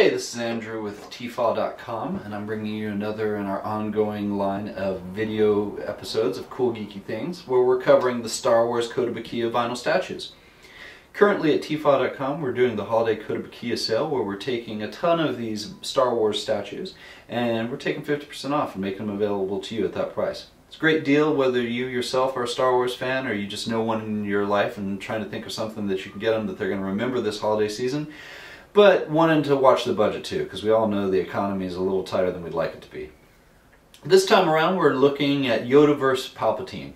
Hey, this is Andrew with tfall.com, and I'm bringing you another in our ongoing line of video episodes of Cool Geeky Things, where we're covering the Star Wars Kotobukiya vinyl statues. Currently at tfall.com, we're doing the holiday Kotobukiya sale, where we're taking a ton of these Star Wars statues, and we're taking 50% off and making them available to you at that price. It's a great deal whether you yourself are a Star Wars fan or you just know one in your life and trying to think of something that you can get them that they're going to remember this holiday season. But wanting to watch the budget too, because we all know the economy is a little tighter than we'd like it to be. This time around we're looking at Yoda vs. Palpatine.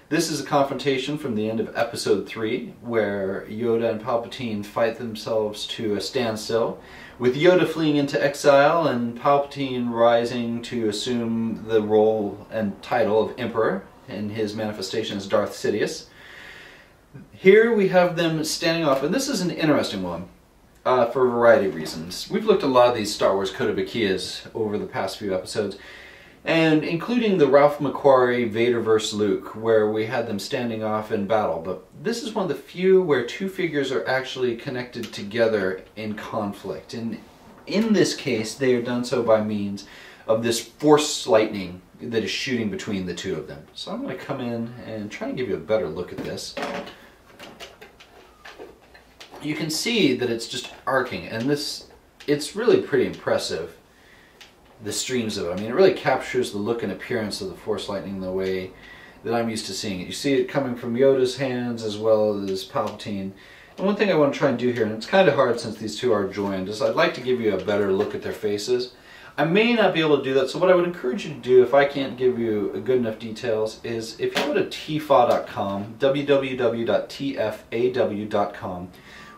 This is a confrontation from the end of Episode 3, where Yoda and Palpatine fight themselves to a standstill, with Yoda fleeing into exile and Palpatine rising to assume the role and title of Emperor in his manifestation as Darth Sidious. Here we have them standing off, and this is an interesting one. For a variety of reasons. We've looked at a lot of these Star Wars Kotobukiyas over the past few episodes, and including the Ralph McQuarrie Vader vs. Luke, where we had them standing off in battle. But this is one of the few where two figures are actually connected together in conflict. And in this case, they are done so by means of this force lightning that is shooting between the two of them. So I'm going to come in and try and give you a better look at this. You can see that it's just arcing, and it's really pretty impressive, the streams of it. I mean, it really captures the look and appearance of the Force lightning the way that I'm used to seeing it. You see it coming from Yoda's hands as well as Palpatine. And one thing I want to try and do here, and it's kind of hard since these two are joined, is I'd like to give you a better look at their faces. I may not be able to do that, so what I would encourage you to do, if I can't give you good enough details, is if you go to tfaw.com, www.tfaw.com,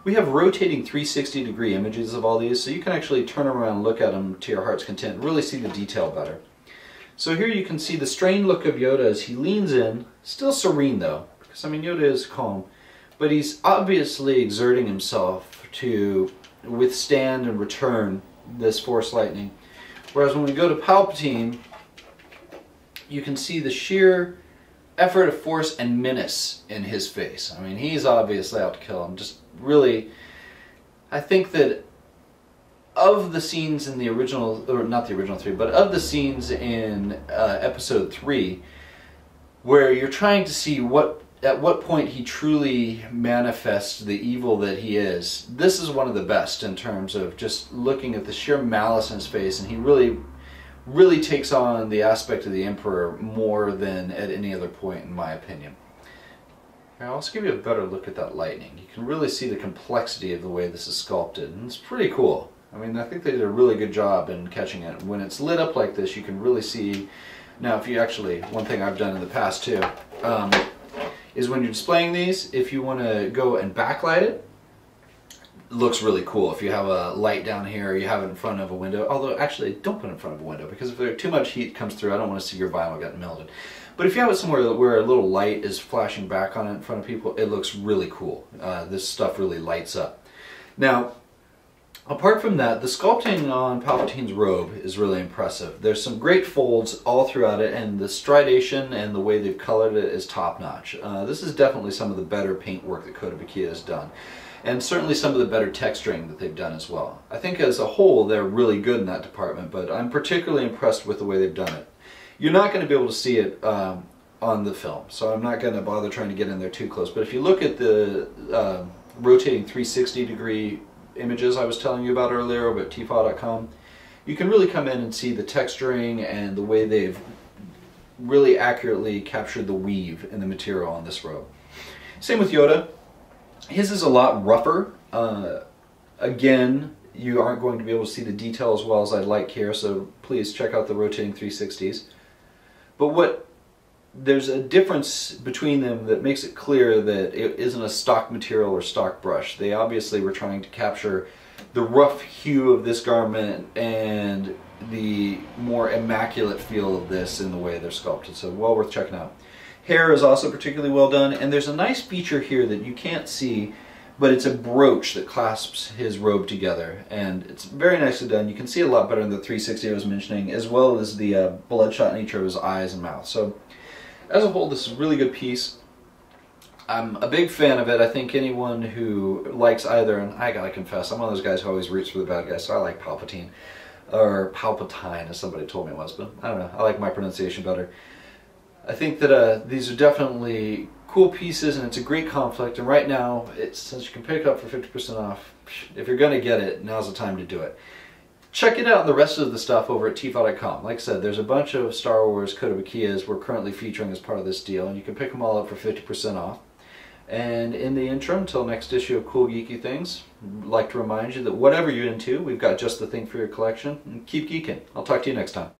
we have rotating 360-degree images of all these, so you can actually turn around and look at them to your heart's content and really see the detail better. So here you can see the strained look of Yoda as he leans in, still serene though, because I mean Yoda is calm, but he's obviously exerting himself to withstand and return this Force lightning. Whereas when we go to Palpatine, you can see the sheer effort of force and menace in his face. I mean, he's obviously out to kill him. Just really, I think that of the scenes in the original, or not the original 3, but of the scenes in Episode 3, where you're trying to see at what point he truly manifests the evil that he is, this is one of the best in terms of just looking at the sheer malice in his face, and he really takes on the aspect of the Emperor more than at any other point, in my opinion. Here, I'll just give you a better look at that lightning. You can really see the complexity of the way this is sculpted, and it's pretty cool. I mean, I think they did a really good job in catching it. When it's lit up like this, you can really see. Now, if you actually, one thing I've done in the past too, is when you're displaying these, if you want to go and backlight it, looks really cool. If you have a light down here, or you have it in front of a window, although actually don't put it in front of a window, because if there too much heat comes through, I don't want to see your vinyl get melted. But if you have it somewhere where a little light is flashing back on it in front of people, it looks really cool. This stuff really lights up. Now, apart from that, the sculpting on Palpatine's robe is really impressive. There's some great folds all throughout it, and the stridation and the way they've colored it is top-notch. This is definitely some of the better paint work that Kotobukiya has done, and certainly some of the better texturing that they've done as well. I think as a whole they're really good in that department, but I'm particularly impressed with the way they've done it. You're not going to be able to see it on the film, so I'm not going to bother trying to get in there too close, but if you look at the rotating 360-degree images I was telling you about earlier over at tfaw.com, you can really come in and see the texturing and the way they've really accurately captured the weave in the material on this robe. Same with Yoda. His is a lot rougher. Again, you aren't going to be able to see the detail as well as I'd like here, so please check out the rotating 360s. But there's a difference between them that makes it clear that it isn't a stock material or stock brush. They obviously were trying to capture the rough hue of this garment and the more immaculate feel of this in the way they're sculpted, so well worth checking out. Hair is also particularly well done, and there's a nice feature here that you can't see, but it's a brooch that clasps his robe together, and it's very nicely done. You can see a lot better in the 360 I was mentioning, as well as the bloodshot nature of his eyes and mouth. So, as a whole, this is a really good piece. I'm a big fan of it. I think anyone who likes either, and I gotta confess, I'm one of those guys who always roots for the bad guys, so I like Palpatine. Or Palpatine, as somebody told me it was, but I don't know, I like my pronunciation better. I think that these are definitely cool pieces, and it's a great conflict, and right now, since you can pick it up for 50% off, if you're gonna get it, now's the time to do it. Check it out and the rest of the stuff over at tfal.com. Like I said, there's a bunch of Star Wars Kotobukiyas we're currently featuring as part of this deal, and you can pick them all up for 50% off. And in the interim, until next issue of Cool Geeky Things, I'd like to remind you that whatever you're into, we've got just the thing for your collection, and keep geeking. I'll talk to you next time.